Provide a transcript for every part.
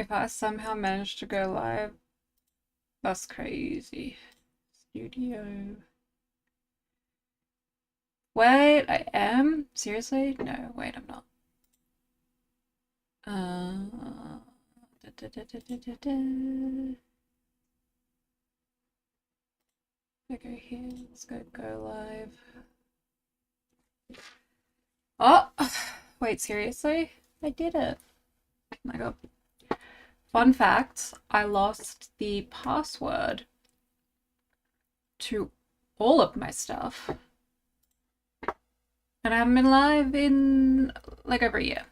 If I somehow manage to go live, that's crazy. Studio. Wait, I am? Seriously? No, wait, I'm not. Da, da, da, da, da, da. I go here, let's go live. Oh, wait, seriously? I did it. Oh my god. Fun fact, I lost the password to all of my stuff. And I haven't been live in like over a year.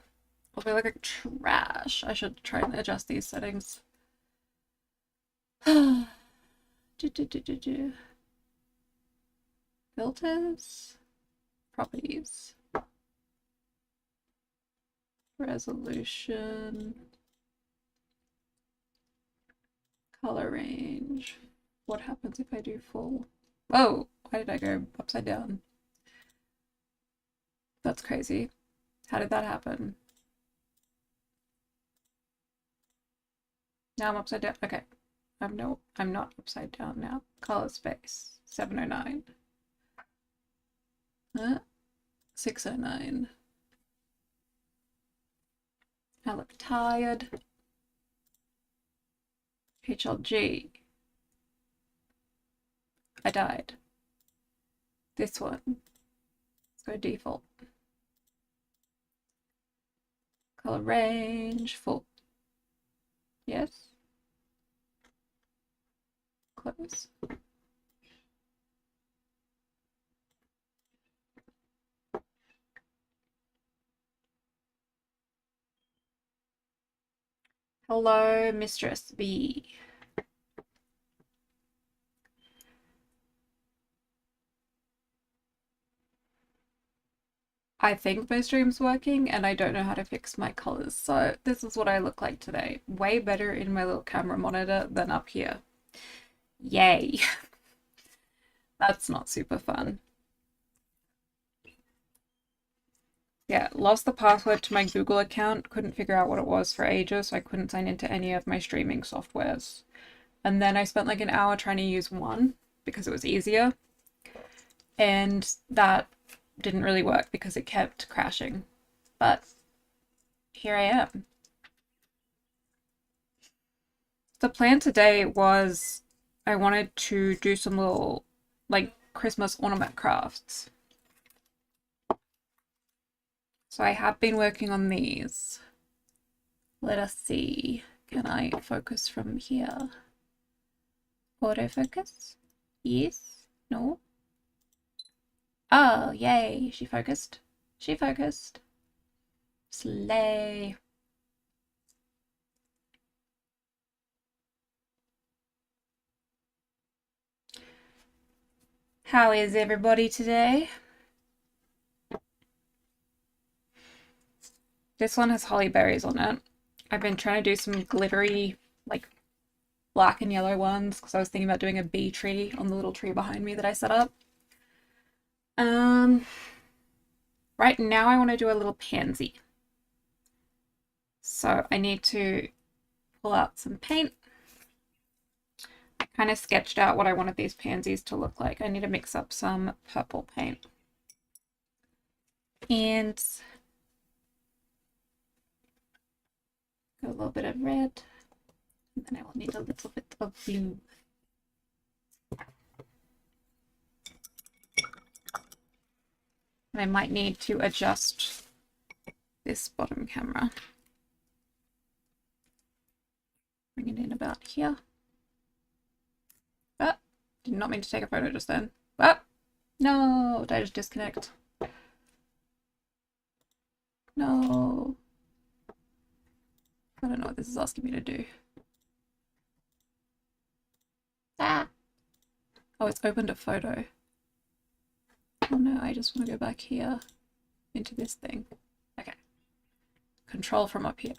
I'll feel like trash. I should try and adjust these settings. Filters, properties, resolution, color range. What happens if I do full? Oh, why did I go upside down? That's crazy. How did that happen? Now I'm upside down. Okay. I'm not upside down now. Color space. 709. 609. I look tired. HLG. I died. This one. Let's go default. Color range. Full. Yes. Close. Hello, Mistress B. I think my stream's working and I don't know how to fix my colors. So this is what I look like today. Way better in my little camera monitor than up here. Yay. That's not super fun. Yeah, lost the password to my Google account, couldn't figure out what it was for ages, so I couldn't sign into any of my streaming softwares. And then I spent like an hour trying to use one because it was easier. And that didn't really work because it kept crashing. But here I am. The plan today was I wanted to do some little like Christmas ornament crafts. So I have been working on these. Let us see. Can I focus from here? Autofocus? Yes? No? Oh, yay. She focused. She focused. Slay. How is everybody today? This one has holly berries on it. I've been trying to do some glittery, like black and yellow ones because I was thinking about doing a bee tree on the little tree behind me that I set up. Right now I want to do a little pansy. So I need to pull out some paint. I kind of sketched out what I wanted these pansies to look like. I need to mix up some purple paint. And go a little bit of red. And then I will need a little bit of blue. And I might need to adjust this bottom camera. Bring it in about here. Ah, did not mean to take a photo just then. Ah, no, did I just disconnect? No. I don't know what this is asking me to do. Ah. Oh, it's opened a photo. Oh no, I just want to go back here into this thing. Okay. Control from up here.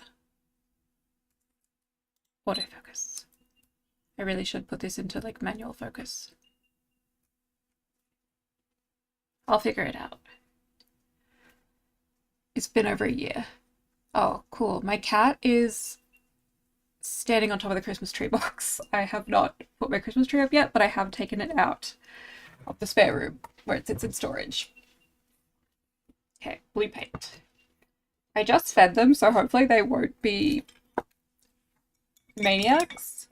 Autofocus. I really should put this into like manual focus. I'll figure it out. It's been over a year. Oh, cool. My cat is standing on top of the Christmas tree box. I have not put my Christmas tree up yet, but I have taken it out of the spare room where it sits in storage. Okay, blue paint. I just fed them, so hopefully they won't be maniacs.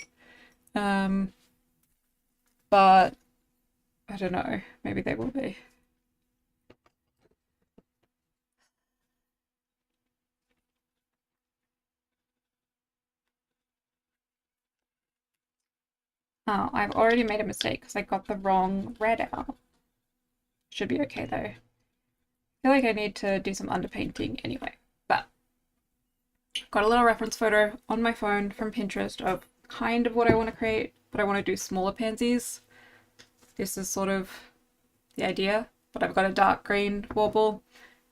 But I don't know. Maybe they will be. Oh, I've already made a mistake because I got the wrong red out. Should be okay though. I feel like I need to do some underpainting anyway. But got a little reference photo on my phone from Pinterest of kind of what I want to create, but I want to do smaller pansies. This is sort of the idea, but I've got a dark green warble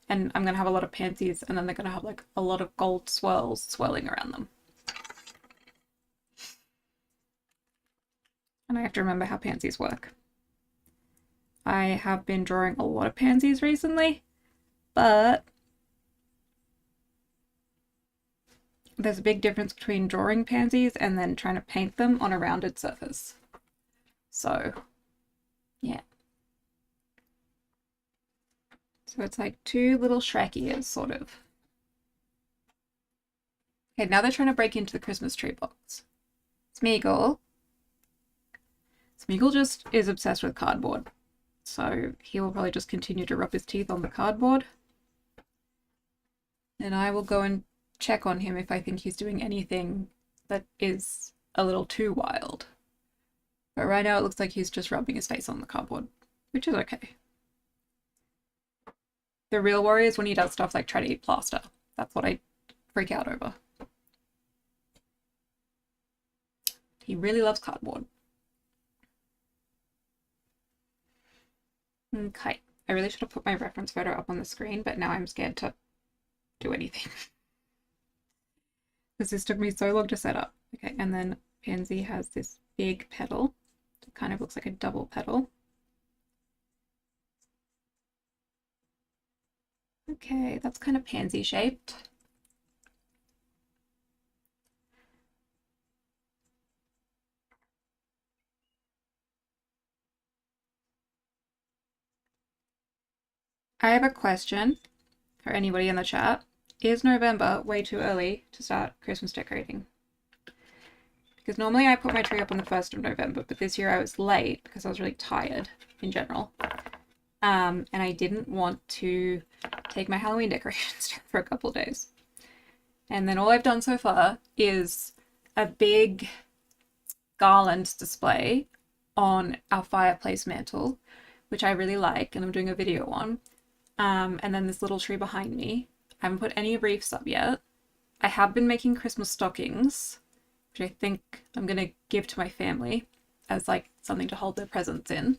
and I'm going to have a lot of pansies and then they're going to have like a lot of gold swirls swirling around them. And I have to remember how pansies work. I have been drawing a lot of pansies recently, but there's a big difference between drawing pansies and then trying to paint them on a rounded surface. So, yeah. So it's like two little Shrek ears, sort of. Okay, now they're trying to break into the Christmas tree box. Smeagol. Smeagol just is obsessed with cardboard. So he will probably just continue to rub his teeth on the cardboard. And I will go and check on him if I think he's doing anything that is a little too wild. But right now it looks like he's just rubbing his face on the cardboard, which is okay. The real worry is when he does stuff like try to eat plaster. That's what I freak out over. He really loves cardboard. Okay, I really should have put my reference photo up on the screen, but now I'm scared to do anything. Because this took me so long to set up. Okay, and then Pansy has this big petal. It kind of looks like a double petal. Okay, that's kind of pansy shaped. I have a question for anybody in the chat. Is November way too early to start Christmas decorating? Because normally I put my tree up on the 1st of November, but this year I was late because I was really tired in general. And I didn't want to take my Halloween decorations down for a couple of days. And then all I've done so far is a big garland display on our fireplace mantle, which I really like and I'm doing a video on. And then this little tree behind me. I haven't put any wreaths up yet. I have been making Christmas stockings, which I think I'm going to give to my family as like something to hold their presents in.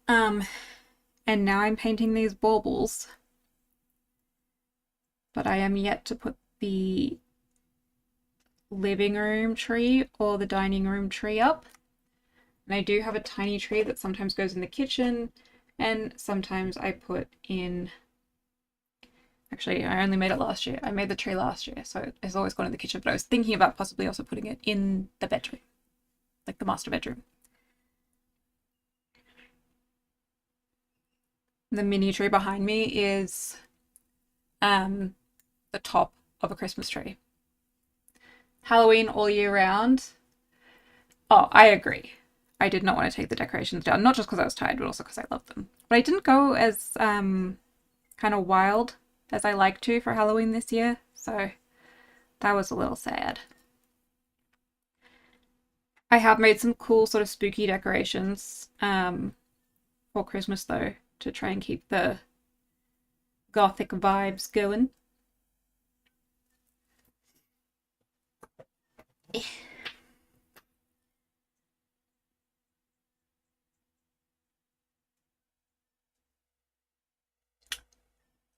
And now I'm painting these baubles, but I am yet to put the living room tree or the dining room tree up. And I do have a tiny tree that sometimes goes in the kitchen and sometimes I put in, actually I only made it last year. I made the tree last year, so it's always gone in the kitchen, but I was thinking about possibly also putting it in the bedroom, like the master bedroom. The mini tree behind me is the top of a Christmas tree. Halloween all year round. Oh, I agree. I did not want to take the decorations down, not just because I was tired, but also because I love them. But I didn't go as kind of wild as I like to for Halloween this year, so that was a little sad. I have made some cool sort of spooky decorations for Christmas though, to try and keep the gothic vibes going.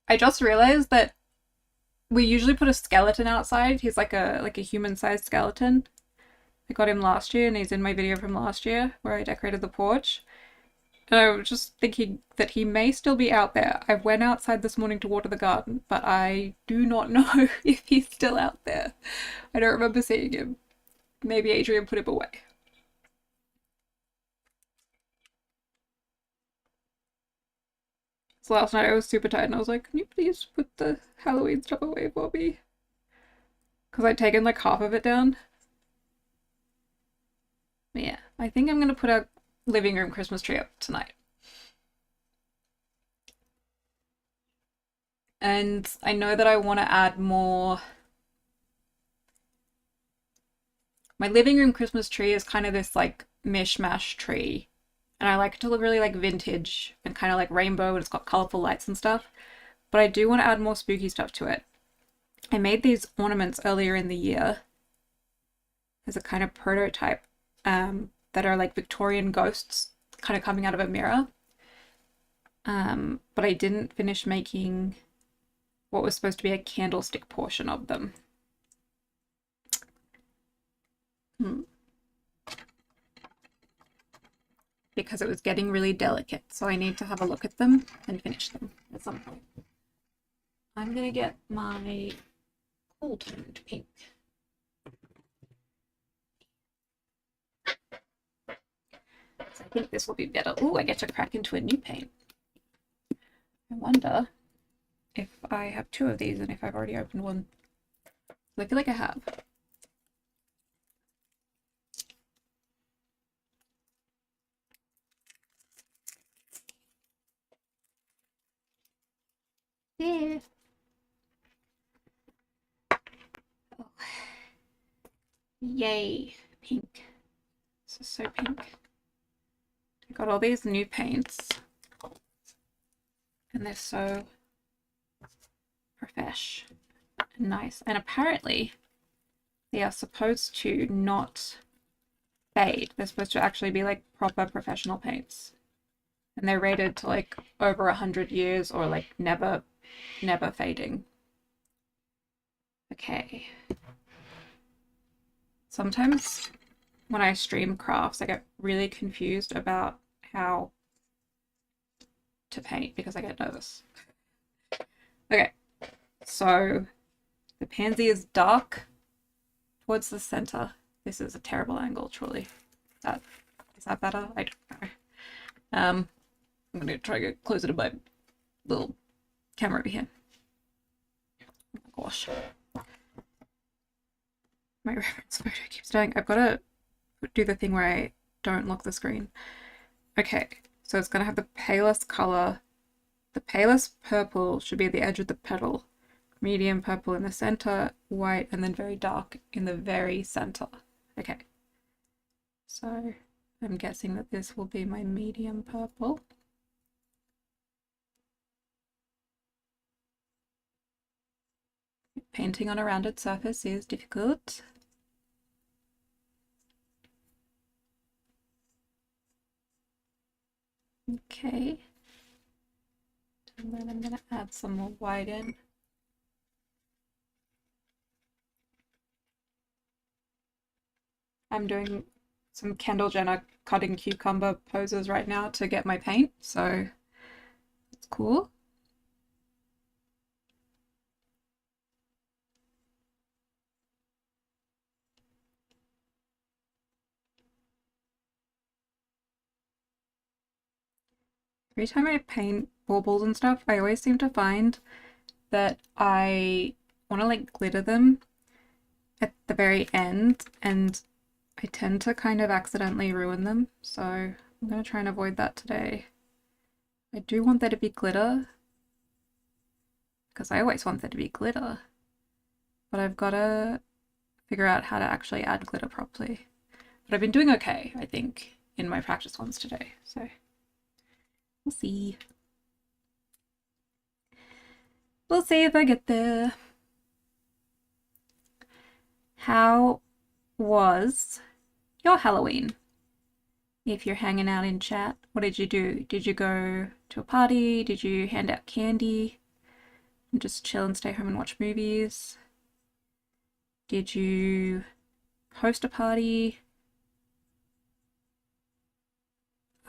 I just realized that we usually put a skeleton outside. He's like a human-sized skeleton. I got him last year and he's in my video from last year where I decorated the porch. And I was just thinking that he may still be out there. I went outside this morning to water the garden, but I do not know if he's still out there. I don't remember seeing him. Maybe Adrian put him away. So last night I was super tired and I was like, can you please put the Halloween stuff away for me? Because I'd taken like half of it down. But yeah, I think I'm going to put our living room Christmas tree up tonight. And I know that I want to add more. My living room Christmas tree is kind of this like mishmash tree. And I like it to look really like vintage and kind of like rainbow, and it's got colorful lights and stuff. But I do want to add more spooky stuff to it. I made these ornaments earlier in the year as a kind of prototype that are like Victorian ghosts kind of coming out of a mirror. But I didn't finish making what was supposed to be a candlestick portion of them. Because it was getting really delicate, so I need to have a look at them and finish them at some point. I'm gonna get my cool toned pink. So I think this will be better. Oh, I get to crack into a new paint. I wonder if I have two of these and if I've already opened one. I feel like I have. Yeah. Oh. Yay, pink. This is so pink. I got all these new paints and they're so profesh and nice. And apparently they are supposed to not fade. They're supposed to actually be like proper professional paints. And they're rated to like over 100 years or like never fading. Okay. Sometimes when I stream crafts, I get really confused about how to paint because I get nervous. Okay, so the pansy is dark towards the center. This is a terrible angle, truly. Is that better? I don't know. I'm gonna try to get closer to my little camera over here. Oh my gosh. My reference photo keeps dying. I've got to do the thing where I don't lock the screen. Okay, so it's gonna have the palest color. The palest purple should be at the edge of the petal. Medium purple in the center, white, and then very dark in the very center. Okay, so I'm guessing that this will be my medium purple. Painting on a rounded surface is difficult. Okay, and then I'm going to add some more white in. I'm doing some Kendall Jenner cutting cucumber poses right now to get my paint, so it's cool. Every time I paint baubles and stuff, I always seem to find that I want to like glitter them at the very end, and I tend to kind of accidentally ruin them, so I'm going to try and avoid that today. I do want there to be glitter, because I always want there to be glitter, but I've got to figure out how to actually add glitter properly. But I've been doing okay, I think, in my practice ones today, so we'll see. We'll see if I get there. How was your Halloween? If you're hanging out in chat, what did you do? Did you go to a party? Did you hand out candy? And just chill and stay home and watch movies? Did you host a party?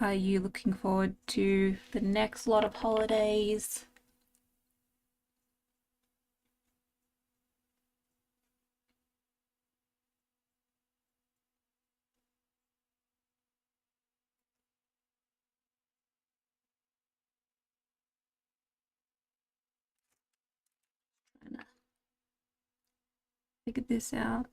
are you looking forward to the next lot of holidays? Figure this out.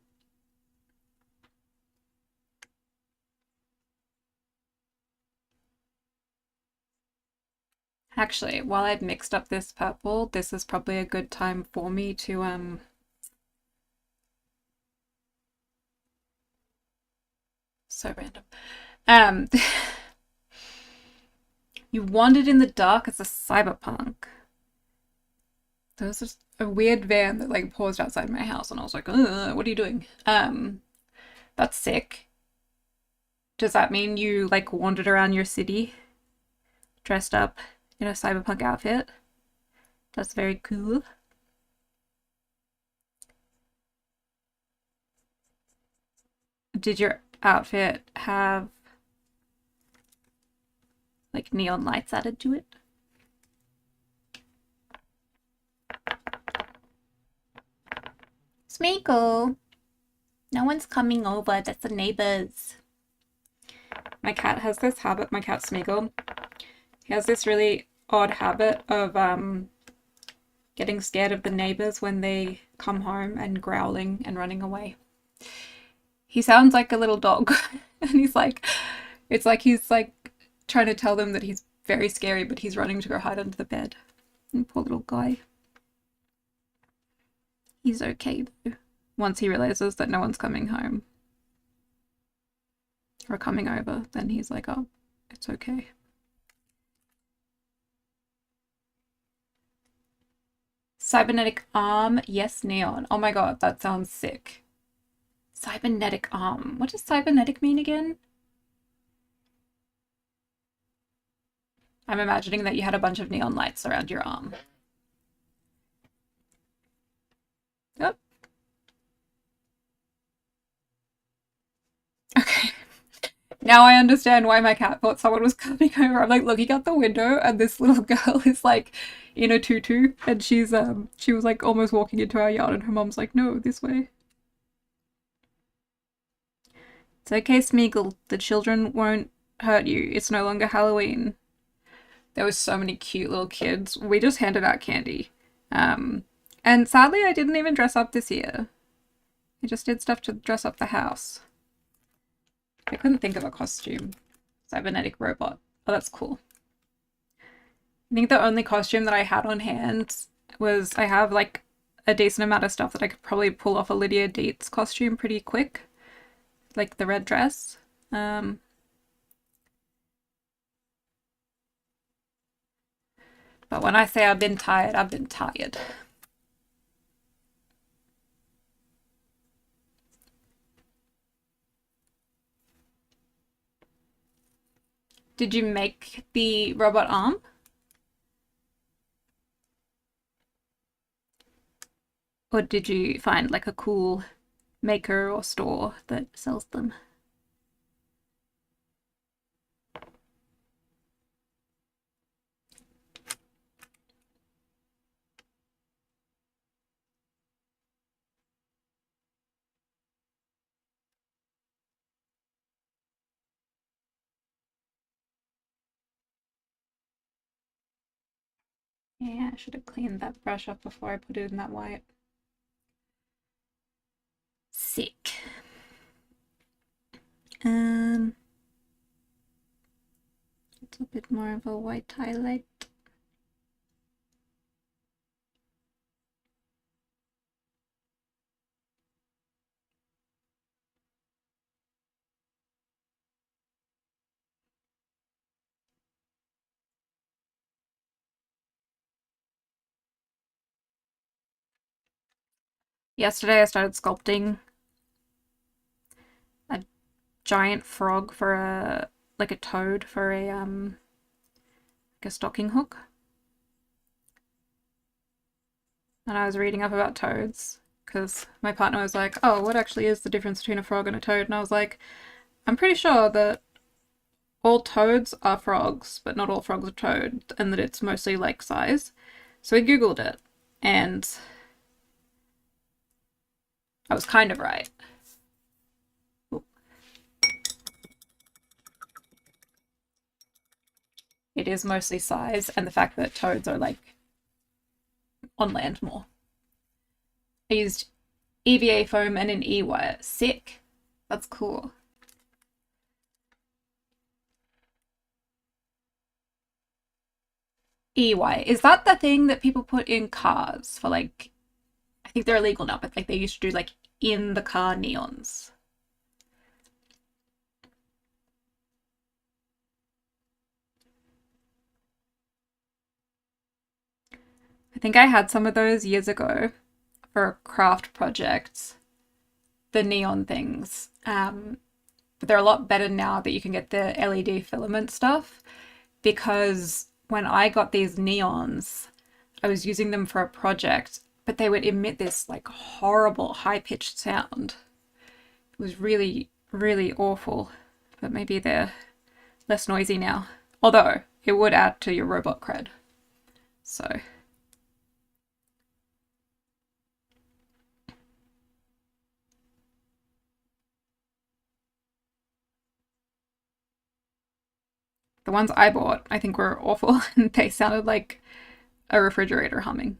Actually, while I've mixed up this purple, this is probably a good time for me to so random. Um You wandered in the dark as a cyberpunk. There was just a weird van that like paused outside my house and I was like, what are you doing? That's sick. Does that mean you like wandered around your city dressed up in a cyberpunk outfit? That's very cool. Did your outfit have like neon lights added to it? Smeagol! No one's coming over, that's the neighbors. My cat has this habit, my cat Smeagol. He has this really odd habit of getting scared of the neighbors when they come home and growling and running away. He sounds like a little dog. And he's like, it's like he's like trying to tell them that he's very scary, but he's running to go hide under the bed. And poor little guy. He's okay though, once he realizes that no one's coming home or coming over, then he's like, oh, it's okay. Cybernetic arm, yes, neon. Oh my god, that sounds sick. Cybernetic arm. What does cybernetic mean again? I'm imagining that you had a bunch of neon lights around your arm. Yep. Okay. Now I understand why my cat thought someone was coming over. I'm like looking out the window and this little girl is like in a tutu and she was like almost walking into our yard and her mom's like, no, this way. It's okay, Smeagol. The children won't hurt you. It's no longer Halloween. There was so many cute little kids. We just handed out candy. And sadly I didn't even dress up this year. I just did stuff to dress up the house. I couldn't think of a costume. Cybernetic robot. Oh, that's cool. I think the only costume that I had on hand was I have like a decent amount of stuff that I could probably pull off a Lydia Dietz costume pretty quick. Like the red dress. But when I say I've been tired, I've been tired. Did you make the robot arm? Or did you find like a cool maker or store that sells them? Yeah, I should have cleaned that brush up before I put it in that white. Sick. It's a bit more of a white highlight. Yesterday I started sculpting a giant frog for like a toad for like a stocking hook. And I was reading up about toads because my partner was like, oh, what actually is the difference between a frog and a toad? And I was like, I'm pretty sure that all toads are frogs, but not all frogs are toads, and that it's mostly lake size. So I googled it, and I was kind of right. It is mostly size, and the fact that toads are like on land more. I used EVA foam and an E-wire. Sick. That's cool. E-wire. Is that the thing that people put in cars for like, I think they're illegal now, but like they used to do like in the car neons. I think I had some of those years ago for a craft project, the neon things. But they're a lot better now that you can get the LED filament stuff, because when I got these neons, I was using them for a project, but they would emit this like horrible high-pitched sound. It was really, really awful, but maybe they're less noisy now. Although it would add to your robot cred. So the ones I bought, I think were awful, and they sounded like a refrigerator humming.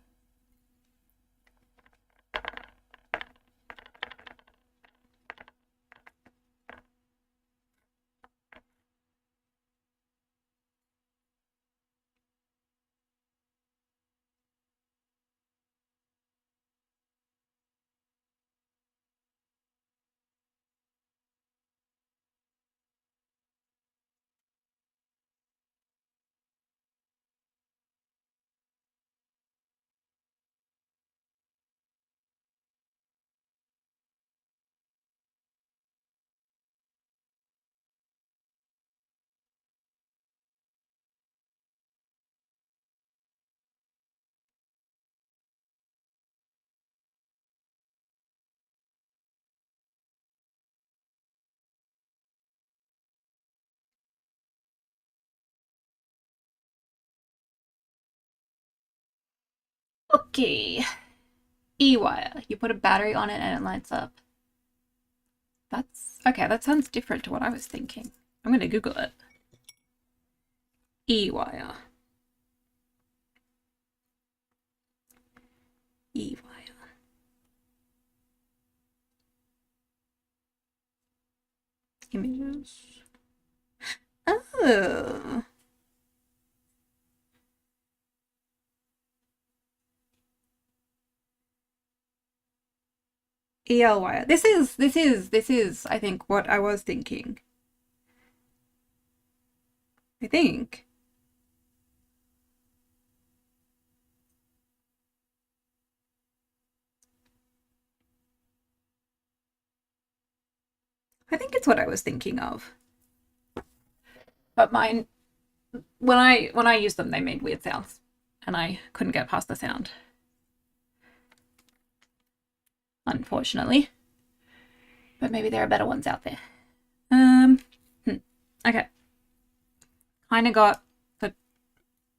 Okay. E-wire. You put a battery on it and it lights up. That's okay, that sounds different to what I was thinking. I'm gonna Google it. E-wire. E-wire. Images. Oh. EL wire. This is I think what I was thinking. I think. I think it's what I was thinking of. But mine, when I used them, they made weird sounds, and I couldn't get past the sound. Unfortunately. But maybe there are better ones out there. Okay. Kind of got the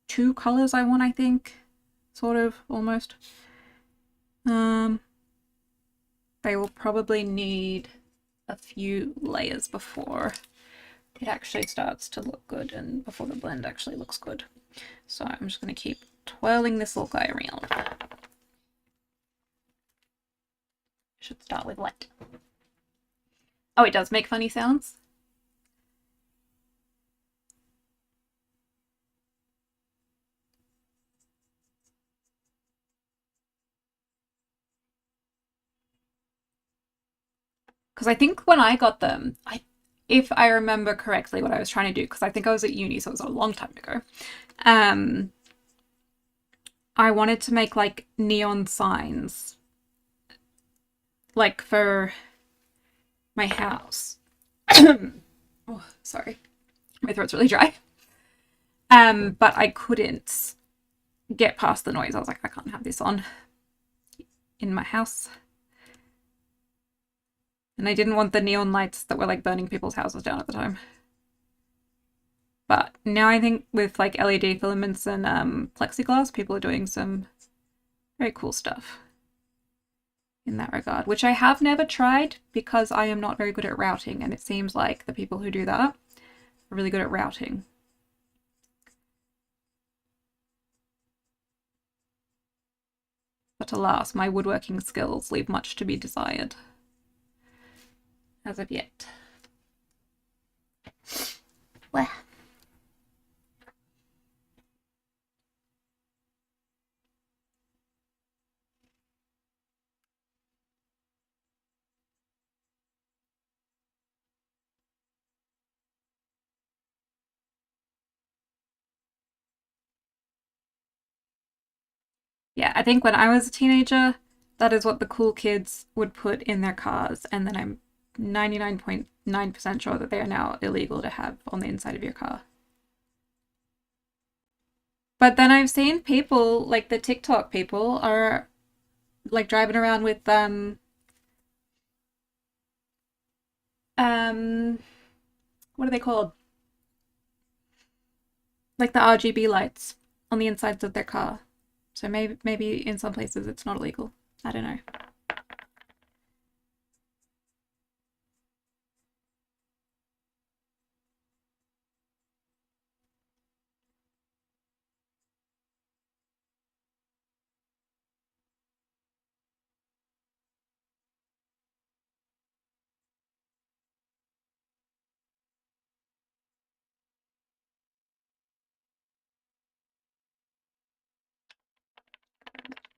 two colors I want, I think. Sort of, almost. They will probably need a few layers before it actually starts to look good and before the blend actually looks good. So I'm just going to keep twirling this little guy around. Should start with light. Oh, it does make funny sounds. Because I think when I got them, if I remember correctly what I was trying to do, because I think I was at uni, so it was a long time ago, I wanted to make like neon signs, like for my house. Oh, sorry. My throat's really dry. But I couldn't get past the noise. I was like, I can't have this on in my house. And I didn't want the neon lights that were like burning people's houses down at the time. But now I think with like LED filaments and plexiglass, people are doing some very cool stuff in that regard, which I have never tried because I am not very good at routing, and it seems like the people who do that are really good at routing. But alas, my woodworking skills leave much to be desired as of yet. Well. Yeah, I think when I was a teenager, that is what the cool kids would put in their cars, and then I'm 99.9% sure that they are now illegal to have on the inside of your car. But then I've seen people, like the TikTok people, are like driving around with um what are they called? Like the RGB lights on the insides of their car. So maybe in some places it's not illegal. I don't know.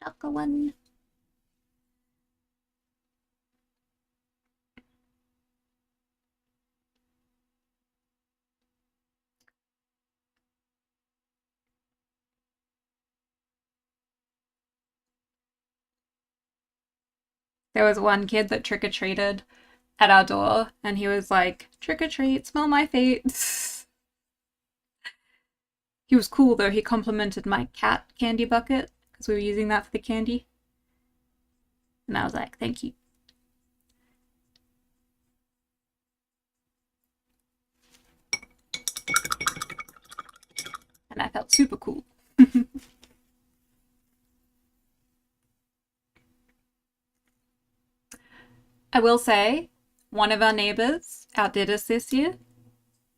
Another one. There was one kid that trick or treated at our door, and he was like, "Trick or treat, smell my feet." He was cool though. He complimented my cat candy bucket because we were using that for the candy, and I was like, "Thank you." And I felt super cool. I will say, one of our neighbors outdid us this year,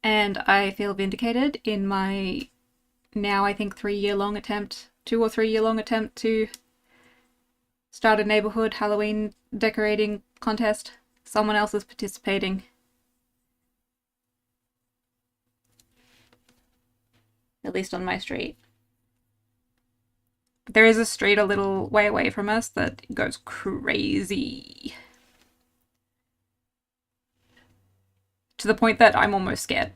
and I feel vindicated in my now I think 3 year long attempt, 2 or 3 year long attempt to start a neighborhood Halloween decorating contest. Someone else is participating, at least on my street. But there is a street a little way away from us that goes crazy. To the point that I'm almost scared.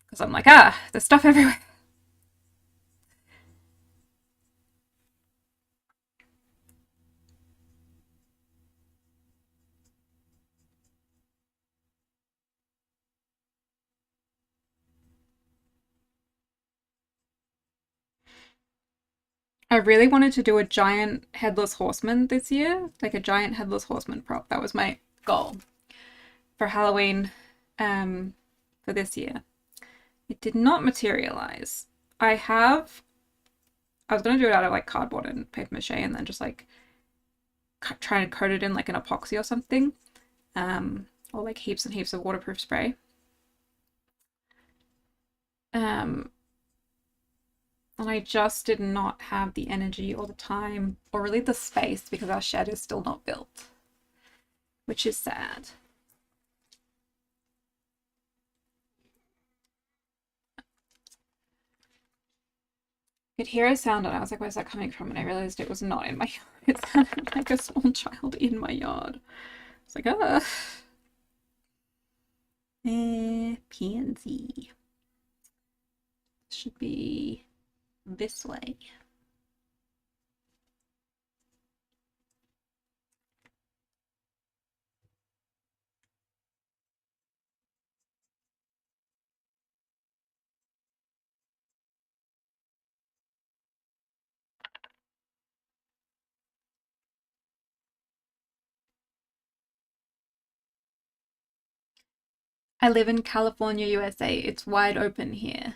Because I'm like, there's stuff everywhere. I really wanted to do a giant headless horseman this year, like a giant headless horseman prop. That was my goal for Halloween for this year. It did not materialize. I was going to do it out of like cardboard and paper mache and then just like try and coat it in like an epoxy or something, or like heaps and heaps of waterproof spray. Um, and I just did not have the energy or the time or really the space because our shed is still not built, which is sad. I could hear a sound and I was like, where's that coming from? And I realized it was not in my yard. It sounded like a small child in my yard. It's like, pansy. Should be this way. I live in California, USA. It's wide open here.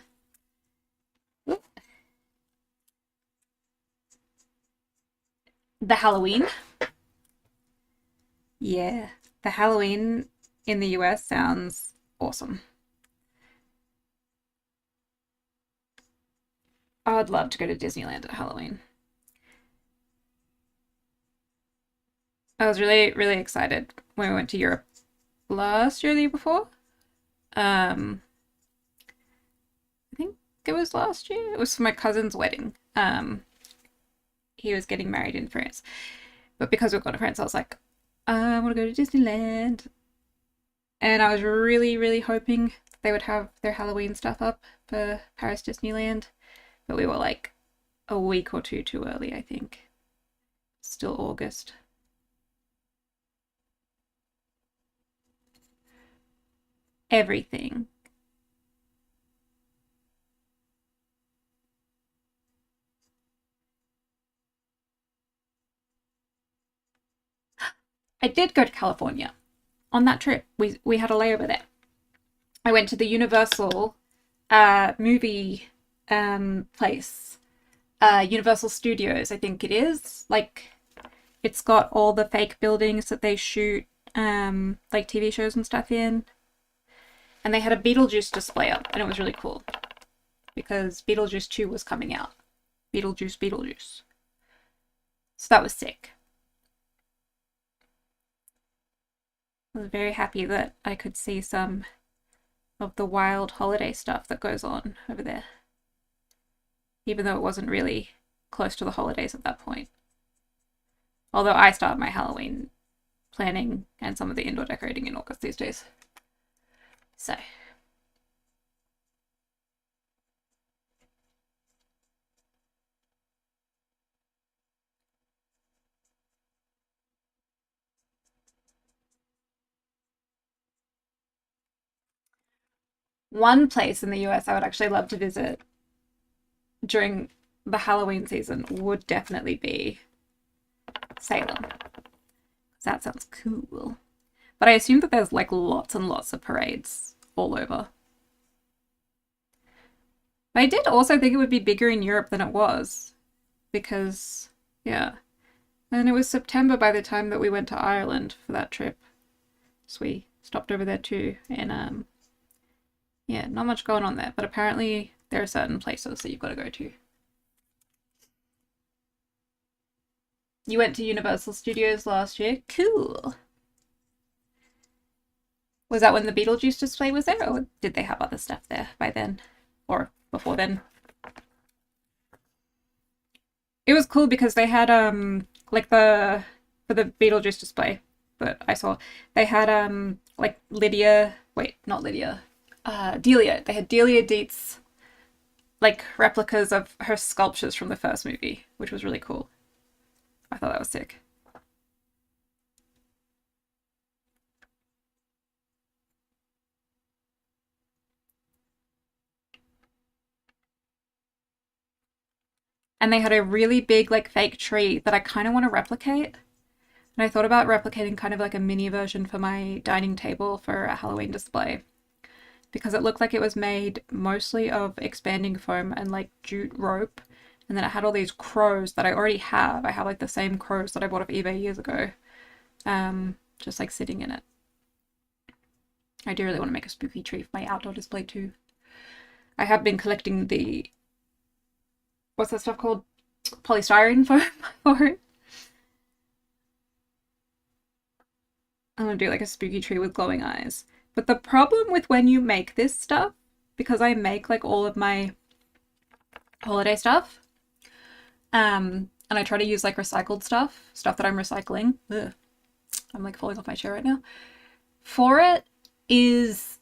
The Halloween. Yeah, the Halloween in the US sounds awesome. I would love to go to Disneyland at Halloween. I was really, really excited when we went to Europe last year, the year before. Um, I think it was last year. It was for my cousin's wedding. He was getting married in France. But because we've gone to France, I was like, I want to go to Disneyland. And I was really, really hoping they would have their Halloween stuff up for Paris Disneyland. But we were like a week or two too early, I think. Still August. Everything. I did go to California on that trip. We had a layover there. I went to the Universal movie place, Universal Studios, I think it is. Like, it's got all the fake buildings that they shoot like TV shows and stuff in. And they had a Beetlejuice display up, and it was really cool because Beetlejuice 2 was coming out. Beetlejuice, Beetlejuice. So that was sick. I was very happy that I could see some of the wild holiday stuff that goes on over there, even though it wasn't really close to the holidays at that point. Although I start my Halloween planning and some of the indoor decorating in August these days. So. One place in the US I would actually love to visit during the Halloween season would definitely be Salem. That sounds cool. But I assume that there's like lots and lots of parades all over. But I did also think it would be bigger in Europe than it was because, yeah. And it was September by the time that we went to Ireland for that trip. So we stopped over there too. And yeah, not much going on there. But apparently there are certain places that you've got to go to. You went to Universal Studios last year? Cool. Was that when the Beetlejuice display was there, or did they have other stuff there by then? Or before then? It was cool because they had like for the Beetlejuice display that I saw, they had like Lydia, wait, not Lydia, Delia. They had Delia Deet's like replicas of her sculptures from the first movie, which was really cool. I thought that was sick. And they had a really big like fake tree that I kind of want to replicate. And I thought about replicating kind of like a mini version for my dining table for a Halloween display because it looked like it was made mostly of expanding foam and like jute rope. And then it had all these crows that I already have. I have like the same crows that I bought off eBay years ago, just like sitting in it. I do really want to make a spooky tree for my outdoor display too. I have been collecting the, what's that stuff called? Polystyrene foam for it. I'm gonna do like a spooky tree with glowing eyes. But the problem with when you make this stuff, because I make like all of my holiday stuff, and I try to use like recycled stuff that I'm recycling. Ugh, I'm like falling off my chair right now. For it is,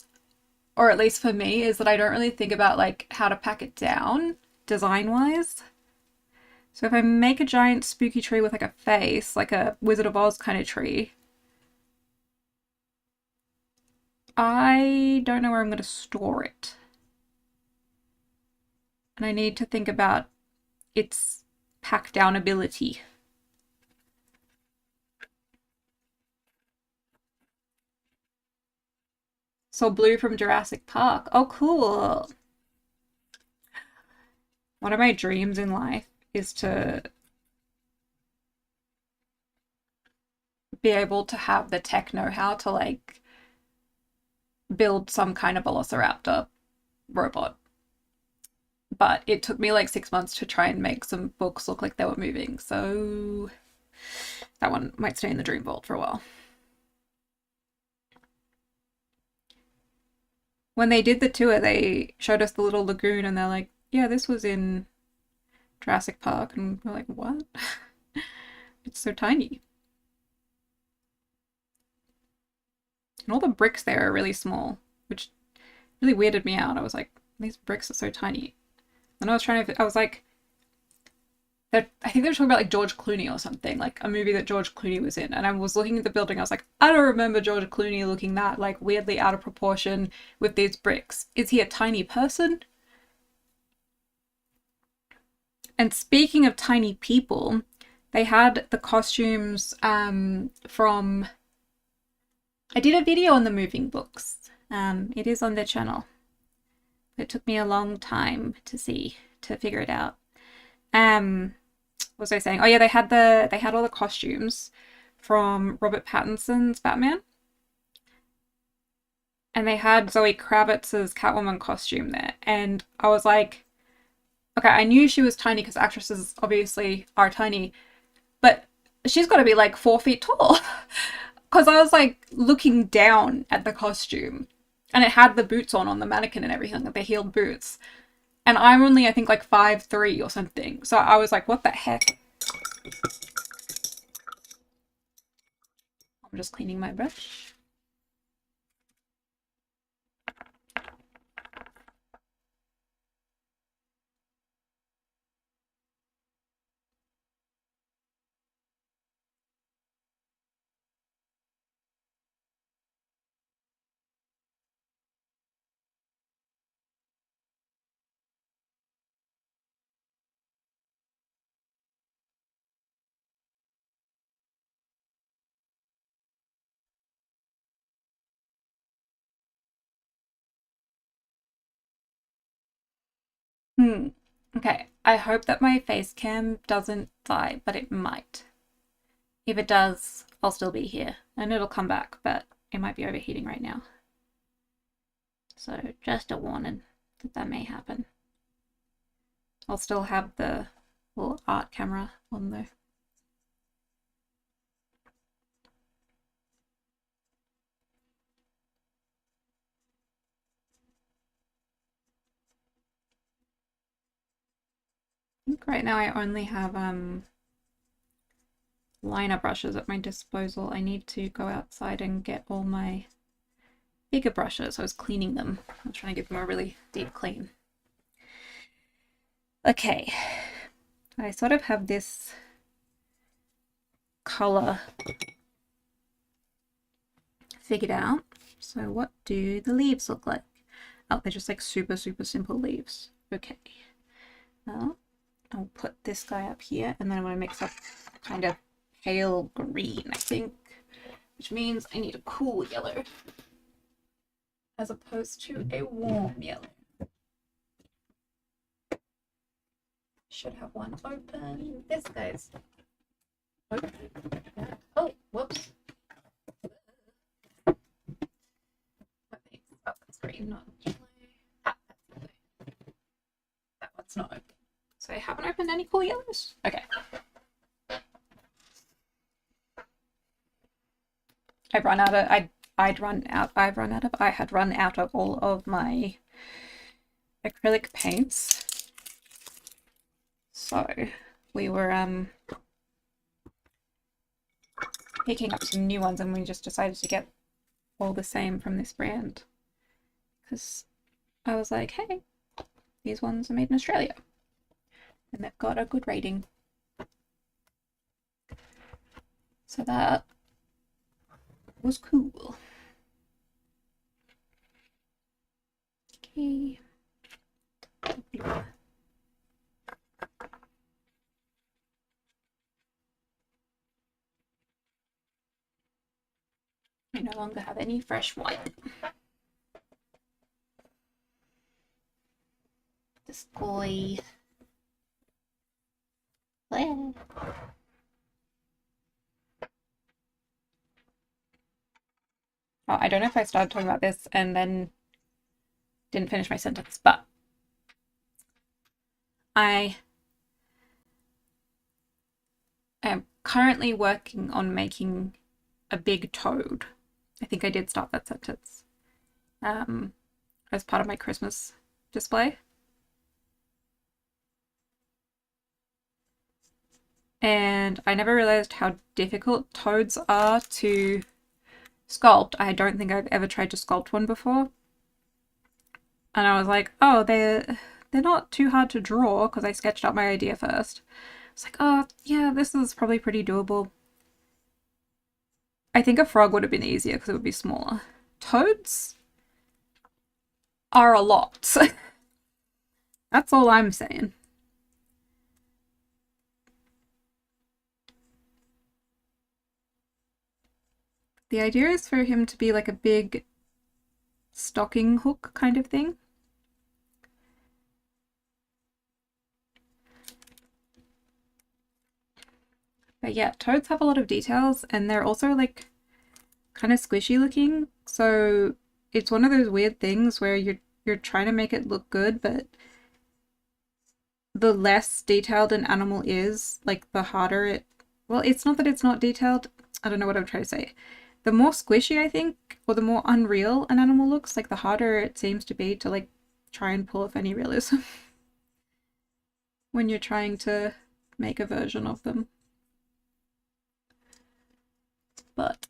or at least for me, is that I don't really think about like how to pack it down design wise. So if I make a giant spooky tree with like a face, like a Wizard of Oz kind of tree, I don't know where I'm going to store it. And I need to think about its pack down ability. So Blue from Jurassic Park. Oh, cool. One of my dreams in life is to be able to have the tech know-how to like build some kind of velociraptor robot. But it took me like 6 months to try and make some books look like they were moving, so that one might stay in the dream vault for a while. When they did the tour, they showed us the little lagoon and they're like, yeah, this was in Jurassic Park. And we're like, what? It's so tiny. And all the bricks there are really small, which really weirded me out. I was like, these bricks are so tiny. And I was trying to, I was like, I think they were talking about like George Clooney or something, like a movie that George Clooney was in. And I was looking at the building, I was like, I don't remember George Clooney looking that like weirdly out of proportion with these bricks. Is he a tiny person? And speaking of tiny people, they had the costumes from. I did a video on the moving books. It is on their channel. It took me a long time to figure it out. What was I saying? Oh yeah, they had all the costumes from Robert Pattinson's Batman. And they had Zoe Kravitz's Catwoman costume there. And I was like, okay, I knew she was tiny because actresses obviously are tiny, but she's got to be like 4 feet tall. Because I was like looking down at the costume and it had the boots on the mannequin and everything, like the heeled boots. And I'm only, I think, like 5'3" or something. So I was like, what the heck? I'm just cleaning my brush. Okay, I hope that my face cam doesn't die, but it might. If it does, I'll still be here and it'll come back, but it might be overheating right now. So just a warning that may happen. I'll still have the little art camera on though. I think right now I only have liner brushes at my disposal. I need to go outside and get all my bigger brushes. I was cleaning them. I was trying to give them a really deep clean. Okay, I sort of have this color figured out. So what do the leaves look like? Oh, they're just like super simple leaves. Okay. Well, I'll put this guy up here and then I'm going to mix up kind of pale green, I think, which means I need a cool yellow as opposed to a warm yellow. Should have one open. This guy's open. Oh, whoops. Oh, that's green, not that one's not open. So I haven't opened any cool yellows. Okay. I had run out of all of my acrylic paints. So we were picking up some new ones and we just decided to get all the same from this brand. Because I was like, hey, these ones are made in Australia. And they've got a good rating. So that was cool. Okay. I no longer have any fresh white. This boy. I don't know if I started talking about this and then didn't finish my sentence, but I am currently working on making a big toad. I think I did start that sentence. As part of my Christmas display. And I never realized how difficult toads are to sculpt. I don't think I've ever tried to sculpt one before. And I was like, oh, they're not too hard to draw, because I sketched out my idea first. It's like, oh, yeah, this is probably pretty doable. I think a frog would have been easier because it would be smaller. Toads are a lot. That's all I'm saying. The idea is for him to be like a big stocking hook kind of thing. But yeah, toads have a lot of details, and they're also like kind of squishy looking. So it's one of those weird things where you're trying to make it look good, but the less detailed an animal is, like the harder it. Well, it's not that it's not detailed. I don't know what I'm trying to say. The more squishy I think, or the more unreal an animal looks, like the harder it seems to be to like try and pull off any realism when you're trying to make a version of them. But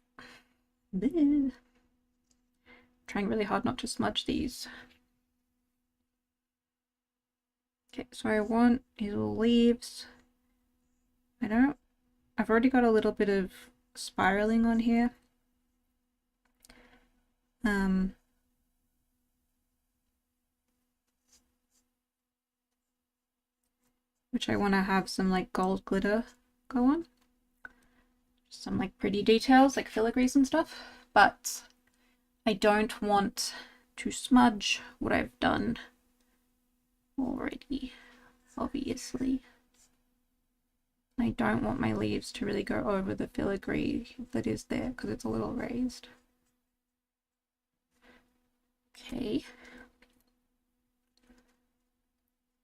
bleh. Trying really hard not to smudge these. Okay, so I want his leaves. I've already got a little bit of spiraling on here. Which I want to have some like gold glitter go on. Some like pretty details like filigrees and stuff, but I don't want to smudge what I've done already, obviously. I don't want my leaves to really go over the filigree that is there because it's a little raised. Okay.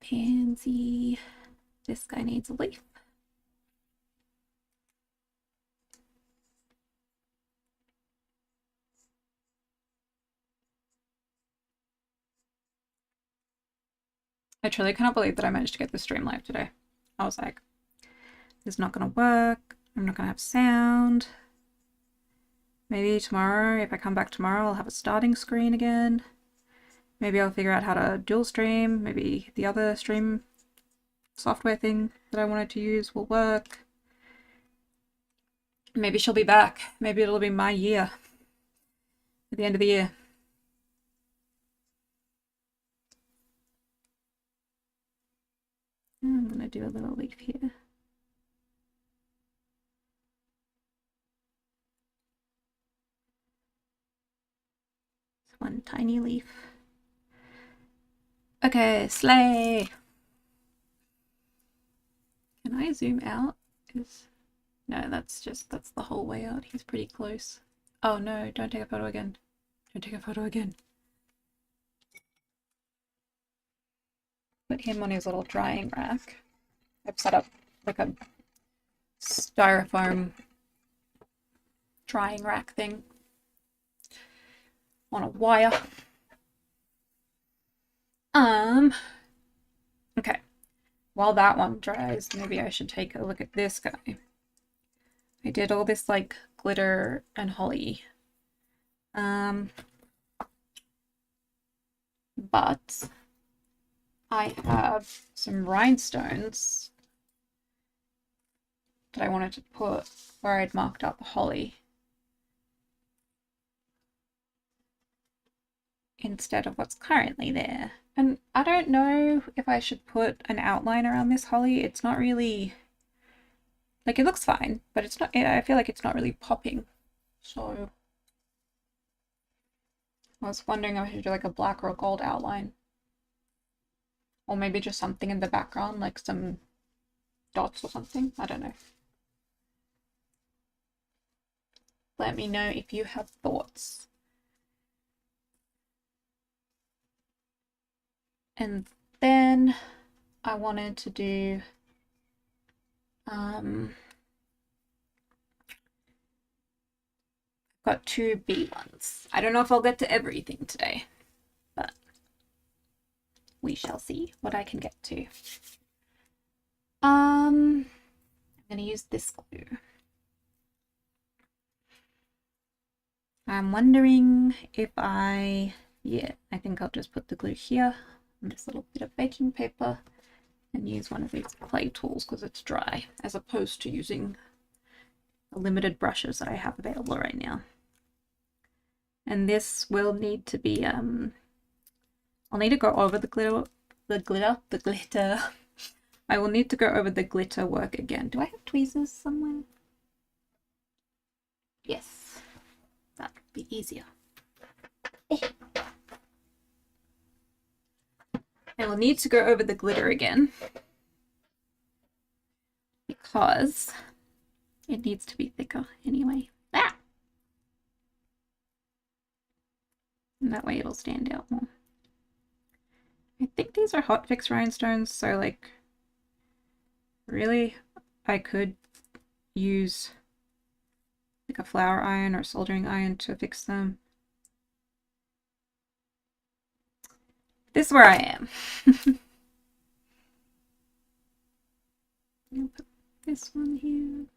Pansy. This guy needs a leaf. I truly cannot believe that I managed to get this stream live today. I was like, this is not gonna work. I'm not gonna have sound. Maybe tomorrow, if I come back tomorrow, I'll have a starting screen again. Maybe I'll figure out how to dual stream. Maybe the other stream software thing that I wanted to use will work. Maybe she'll be back. Maybe it'll be my year at the end of the year. I'm gonna do a little leaf here. It's one tiny leaf. Okay, slay. Can I zoom out? No, that's the whole way out. He's pretty close. Oh no, don't take a photo again. Don't take a photo again. Put him on his little drying rack. I've set up like a styrofoam drying rack thing on a wire. Okay. While that one dries, maybe I should take a look at this guy. I did all this like glitter and holly. But I have some rhinestones that I wanted to put where I'd marked out the holly instead of what's currently there. And I don't know if I should put an outline around this holly. It's not really, like, it looks fine, but it's not, I feel like it's not really popping. So I was wondering if I should do like a black or a gold outline. Or maybe just something in the background, like some dots or something. I don't know. Let me know if you have thoughts. And then I wanted to do got two bee ones. I don't know if I'll get to everything today, but we shall see what I can get to. I'm gonna use this glue. I'm wondering if I think I'll just put the glue here on this little bit of baking paper and use one of these clay tools because it's dry, as opposed to using the limited brushes that I have available right now. And this will need to be, I'll need to go over the glitter. I will need to go over the glitter work again. Do I have tweezers somewhere? Yes, that would be easier. I will need to go over the glitter again because it needs to be thicker anyway. Ah! And that way it'll stand out more. I think these are hotfix rhinestones, so like really I could use like a flour iron or soldering iron to fix them. This is where I am. I'll put this one here.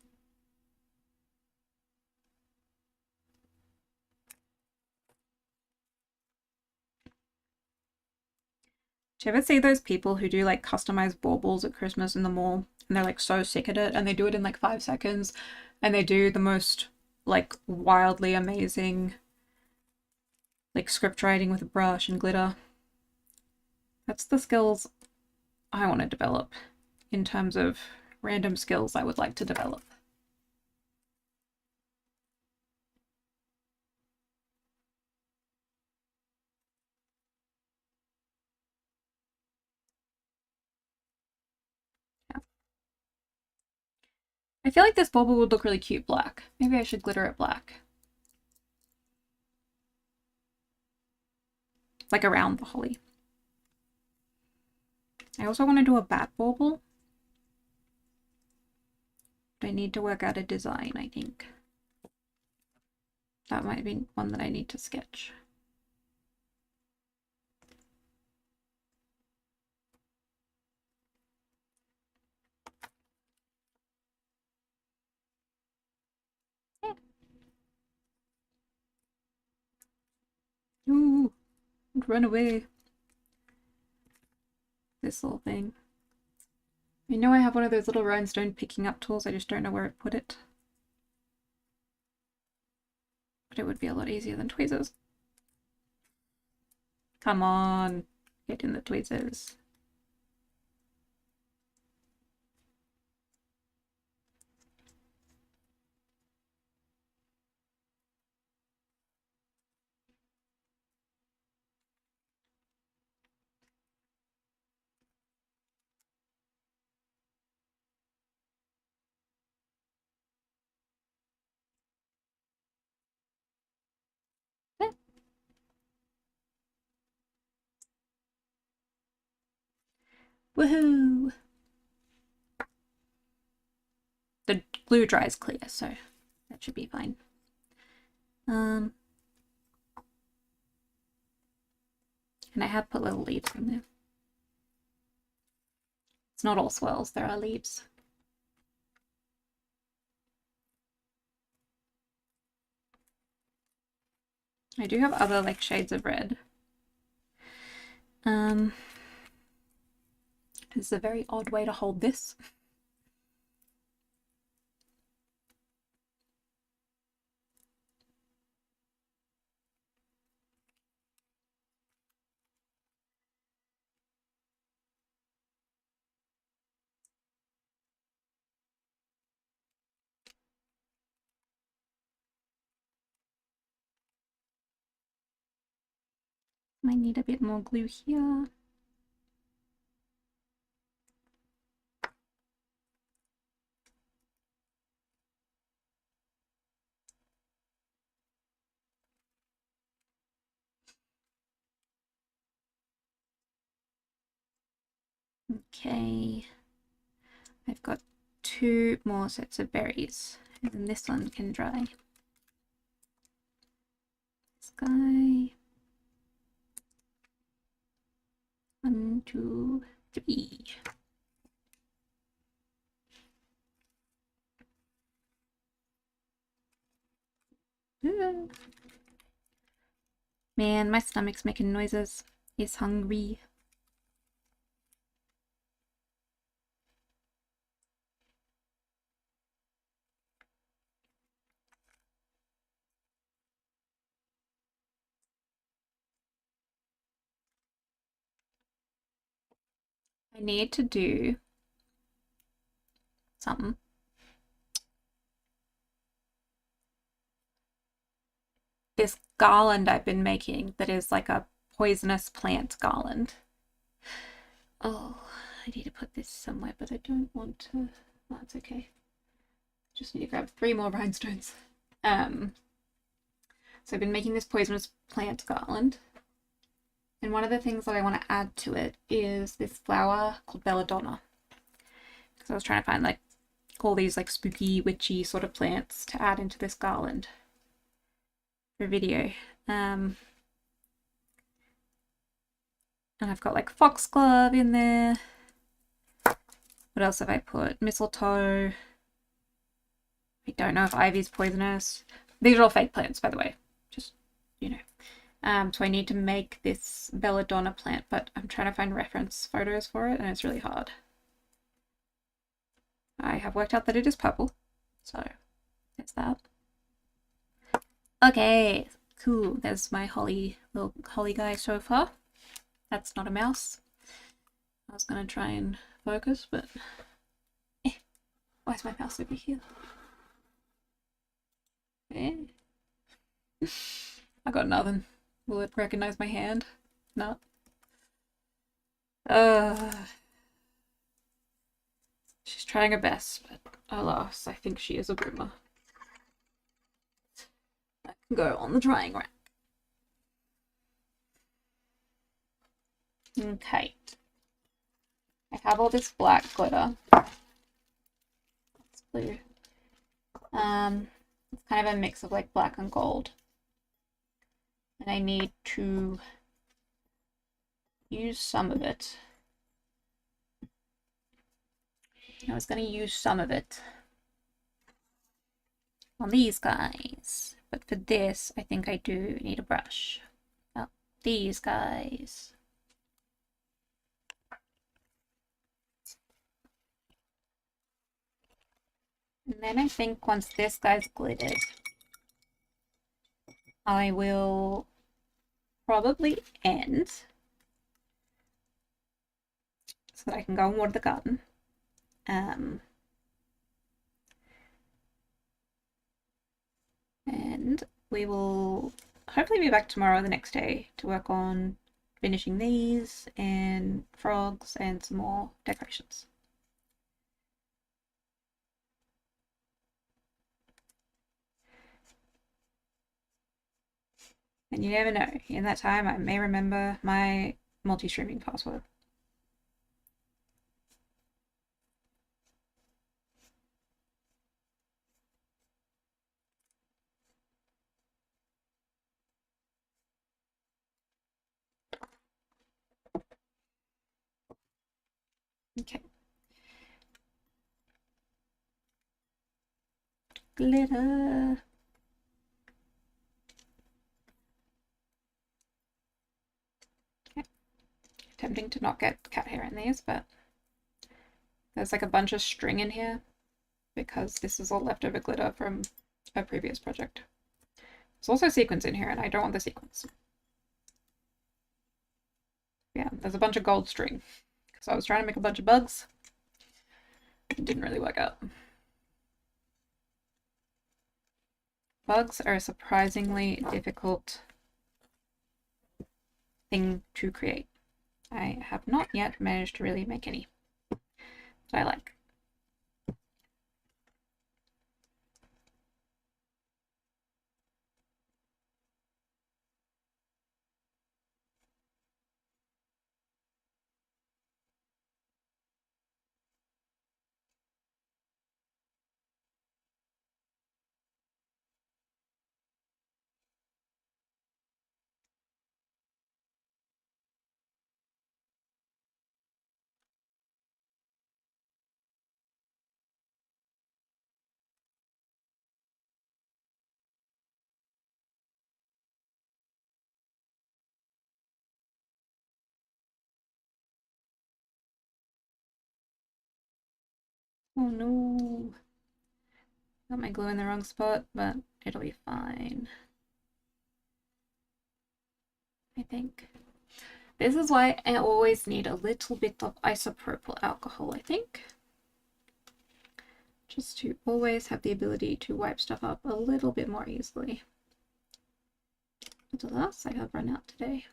Do you ever see those people who do like customized baubles at Christmas in the mall and they're like so sick at it and they do it in like 5 seconds and they do the most like wildly amazing like script writing with a brush and glitter? That's the skills I want to develop in terms of random skills I would like to develop. Yeah. I feel like this bauble would look really cute black. Maybe I should glitter it black. Like around the holly. I also want to do a bat bauble. But I need to work out a design, I think. That might be one that I need to sketch. Yeah. Ooh, run away. This little thing. I know I have one of those little rhinestone picking up tools, I just don't know where I put it. But it would be a lot easier than tweezers. Come on, get in the tweezers. Eh. Woohoo! The glue dries clear, so that should be fine. And I have put little leaves in there. It's not all swirls, there are leaves. I do have other like shades of red. This is a very odd way to hold this. Might need a bit more glue here. Okay. I've got 2 more sets of berries, and then this one can dry. This guy. 1, 2, 3. Man, my stomach's making noises. It's hungry. I need to do something. This garland I've been making that is like a poisonous plant garland. Oh, I need to put this somewhere, but I don't want to. That's okay. Just need to grab 3 more rhinestones. So I've been making this poisonous plant garland. And one of the things that I want to add to it is this flower called belladonna. Because I was trying to find like all these like spooky, witchy sort of plants to add into this garland for video. And I've got like foxglove in there. What else have I put? Mistletoe. I don't know if ivy's poisonous. These are all fake plants, by the way. Just, you know. So I need to make this belladonna plant, but I'm trying to find reference photos for it, and it's really hard. I have worked out that it is purple, so there's that. Okay, cool. There's my little holly guy so far. That's not a mouse. I was gonna try and focus, but why is my mouse over here? Eh. I got nothing. Will it recognize my hand? No. She's trying her best, but alas, I think she is a boomer. I can go on the drying rack. Okay. I have all this black glitter. It's blue. It's kind of a mix of like black and gold. And I need to use some of it. I was going to use some of it on these guys. But for this, I think I do need a brush. Oh, these guys. And then I think once this guy's glittered, I will probably end so that I can go and water the garden. And we will hopefully be back tomorrow or the next day to work on finishing these and frogs and some more decorations. And you never know, in that time I may remember my multi-streaming password. Okay. Glitter. Okay. Tempting to not get cat hair in these, but there's like a bunch of string in here because this is all leftover glitter from a previous project. There's also sequins in here, and I don't want the sequins. Yeah, there's a bunch of gold string. So I was trying to make a bunch of bugs. It didn't really work out. Bugs are a surprisingly difficult thing to create. I have not yet managed to really make any that I like. Oh no. Got my glue in the wrong spot, but it'll be fine. I think. This is why I always need a little bit of isopropyl alcohol, I think. Just to always have the ability to wipe stuff up a little bit more easily. But alas, I have run out today.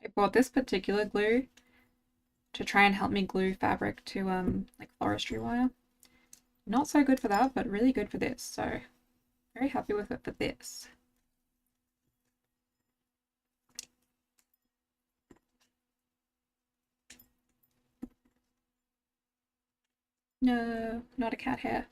I bought this particular glue to try and help me glue fabric to like forestry wire. Not so good for that, but really good for this. So very happy with it for this. No, not a cat hair.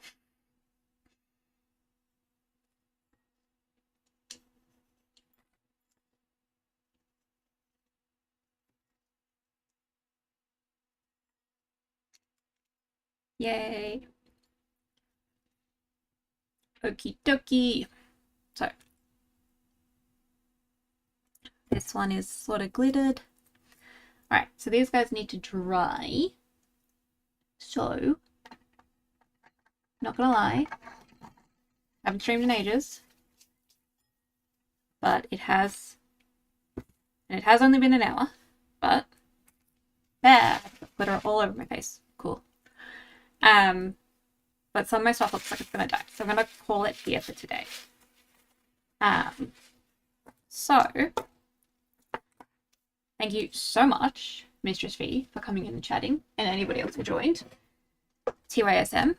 Yay. Okie dokie. So this one is sort of glittered. Alright, so these guys need to dry. So, not gonna lie, I haven't streamed in ages, but it has only been an hour, but there, glitter all over my face. Cool. But some of my stuff looks like it's gonna die, so I'm gonna call it here for today. So thank you so much, Mistress V, for coming in and chatting, and anybody else who joined. TYSM.